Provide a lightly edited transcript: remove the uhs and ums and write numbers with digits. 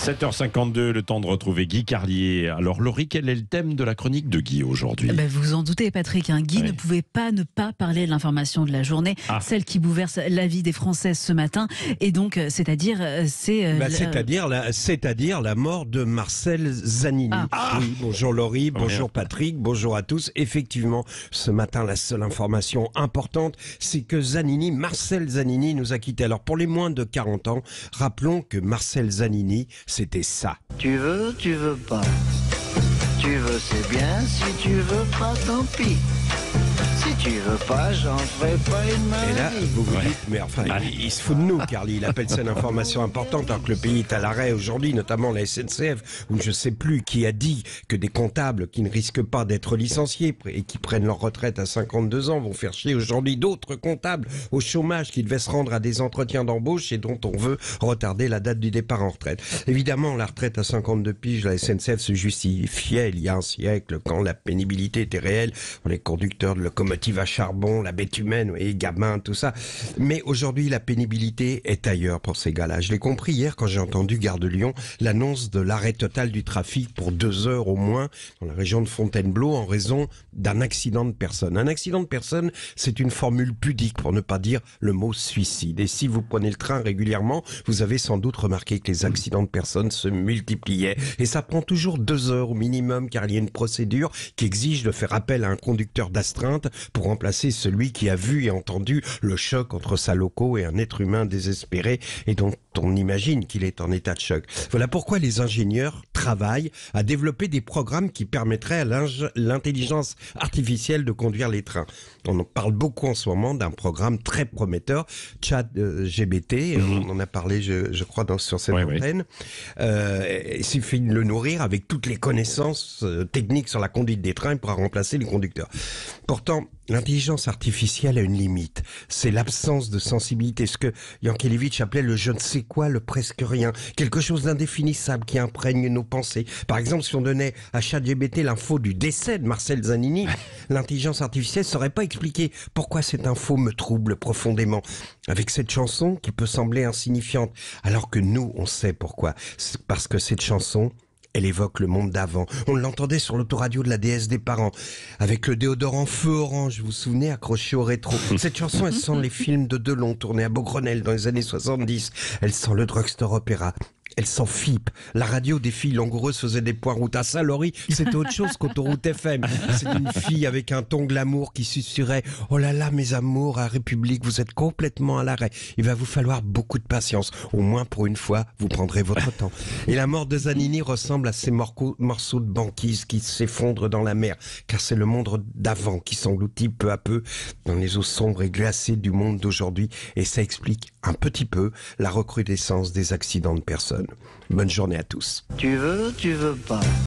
7h52, le temps de retrouver Guy Carlier. Alors Laurie, quel est le thème de la chronique de Guy aujourd'hui? Vous vous en doutez, Patrick, Guy ne pouvait pas ne pas parler de l'information de la journée, celle qui bouleverse la vie des Françaises ce matin, et donc c'est-à-dire la mort de Marcel Zanini. Oui, bonjour Laurie, bonjour Patrick, bonjour à tous. Effectivement, ce matin, la seule information importante, c'est que Marcel Zanini nous a quittés. Alors pour les moins de 40 ans, rappelons que Marcel Zanini, c'était ça. Tu veux pas. Tu veux, c'est bien. Si tu veux pas, tant pis. Si tu veux pas, j'en ferai pas une maladie. Et là, vous vous dites, mais enfin, il se fout de nous, Carly. Il appelle ça une information importante, alors que le pays est à l'arrêt aujourd'hui, notamment la SNCF, où je sais plus qui a dit que des comptables qui ne risquent pas d'être licenciés et qui prennent leur retraite à 52 ans vont faire chier aujourd'hui d'autres comptables au chômage qui devaient se rendre à des entretiens d'embauche et dont on veut retarder la date du départ en retraite. Évidemment, la retraite à 52 piges, la SNCF se justifiait il y a un siècle, quand la pénibilité était réelle pour les conducteurs de locomotives à charbon, la bête humaine et gamins, tout ça. Mais aujourd'hui, la pénibilité est ailleurs pour ces gars-là. Je l'ai compris hier quand j'ai entendu Gare de Lyon l'annonce de l'arrêt total du trafic pour 2 heures au moins dans la région de Fontainebleau en raison d'un accident de personne. Un accident de personne, c'est une formule pudique pour ne pas dire le mot suicide. Et si vous prenez le train régulièrement, vous avez sans doute remarqué que les accidents de personnes se multipliaient. Et ça prend toujours 2 heures au minimum car il y a une procédure qui exige de faire appel à un conducteur d'astreinte pour remplacer celui qui a vu et entendu le choc entre sa loco et un être humain désespéré et dont on imagine qu'il est en état de choc. Voilà pourquoi les ingénieurs travaillent à développer des programmes qui permettraient à l'intelligence artificielle de conduire les trains. On en parle beaucoup en ce moment d'un programme très prometteur, ChatGPT, on en a parlé je crois sur cette antenne. Il suffit de le nourrir avec toutes les connaissances techniques sur la conduite des trains, il pourra remplacer les conducteurs. Pourtant, l'intelligence artificielle a une limite, c'est l'absence de sensibilité, ce que Yankelevitch appelait le je ne sais quoi, le presque rien, quelque chose d'indéfinissable qui imprègne nos pensées. Par exemple, si on donnait à ChatGPT l'info du décès de Marcel Zanini, l'intelligence artificielle ne saurait pas expliquer pourquoi cette info me trouble profondément. Avec cette chanson qui peut sembler insignifiante, alors que nous, on sait pourquoi. C'est parce que cette chanson, elle évoque le monde d'avant. On l'entendait sur l'autoradio de la déesse des parents, avec le déodorant feu orange, vous vous souvenez, accroché au rétro. Cette chanson, elle sent les films de Delon tournés à Beaugrenelle dans les années 70. Elle sent le drugstore opéra. Elle s'en fipe. La radio des filles langoureuses faisait des points route. À ça, Laurie, c'était autre chose qu'Autoroute FM. C'est une fille avec un ton glamour qui susurrait « Oh là là, mes amours, à République, vous êtes complètement à l'arrêt. Il va vous falloir beaucoup de patience. Au moins, pour une fois, vous prendrez votre temps. » Et la mort de Zanini ressemble à ces morceaux de banquise qui s'effondrent dans la mer. Car c'est le monde d'avant qui s'engloutit peu à peu dans les eaux sombres et glacées du monde d'aujourd'hui. Et ça explique un petit peu la recrudescence des accidents de personnes. Bonne journée à tous. Tu veux pas.